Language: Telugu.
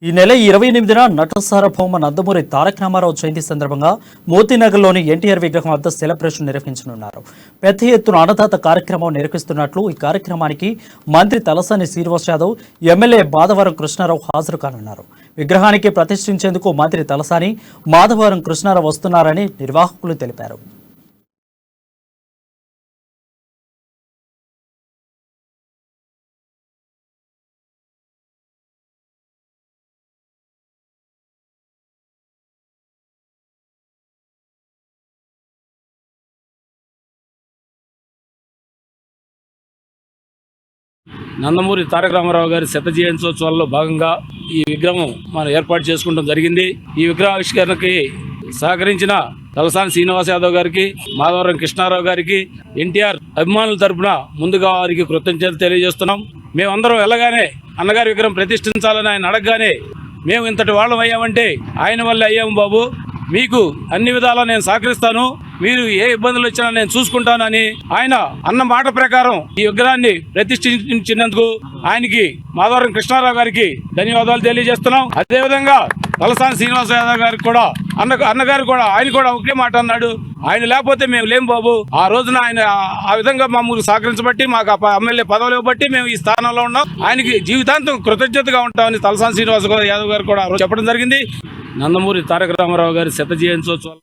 ఈ నెల 28న నట సార్వభౌమ నందమూరి తారక రామారావు జయంతి సందర్భంగా మోతీనగర్లోని ఎన్టీఆర్ విగ్రహం వద్ద సెలబ్రేషన్ నిర్వహించనున్నారు. పెద్ద ఎత్తున అన్నదాత కార్యక్రమం నిర్వహిస్తున్నట్లు ఈ కార్యక్రమానికి మంత్రి తలసాని శ్రీనివాస్ యాదవ్, ఎమ్మెల్యే మాధవరం కృష్ణారావు హాజరు కానున్నారు. విగ్రహానికి ప్రతిష్ఠించేందుకు మంత్రి తలసాని, మాధవరం కృష్ణారావు వస్తున్నారని నిర్వాహకులు తెలిపారు. నందమూరి తారక రామారావు గారి శత జయంత్యోత్సవాల్లో భాగంగా ఈ విగ్రహం మనం ఏర్పాటు చేసుకోవడం జరిగింది. ఈ విగ్రహావిష్కరణకి సహకరించిన తలసాని శ్రీనివాస్ యాదవ్ గారికి, మాధవరం కృష్ణారావు గారికి, ఎన్టీఆర్ అభిమానుల తరపున ముందుగా వారికి కృతజ్ఞతలు తెలియజేస్తున్నాం. మేమందరం వెళ్ళగానే అన్నగారి విగ్రహం ప్రతిష్ఠించాలని ఆయన అడగగానే మేము ఇంతటి వాళ్ళం అయ్యామంటే ఆయన వల్ల అయ్యాము బాబు, మీకు అన్ని విధాలా నేను సహకరిస్తాను, మీరు ఏ ఇబ్బందులు వచ్చినా నేను చూసుకుంటానని ఆయన అన్న మాట ప్రకారం ఈ విగ్రహాన్ని ప్రతిష్ఠించినందుకు ఆయనకి, మాధవరం కృష్ణారావు గారికి ధన్యవాదాలు తెలియజేస్తున్నాం. అదేవిధంగా తలసాని శ్రీనివాస యాదవ్ గారికి కూడా అన్నగారు కూడా ఆయన కూడా ఒకే మాట అన్నాడు, ఆయన లేకపోతే మేము లేము బాబు. ఆ రోజున ఆయన ఆ విధంగా మమ్మల్ని సహకరించబట్టి మాకు ఎమ్మెల్యే పదవులు ఇవ్వబట్టి మేము ఈ స్థానంలో ఉన్నాం. ఆయనకి జీవితాంతం కృతజ్ఞతగా ఉంటామని తలసాని శ్రీనివాస యాదవ్ గారు కూడా చెప్పడం జరిగింది. నందమూరి తారక రామారావు గారి శత జయంత్యోత్సవాలు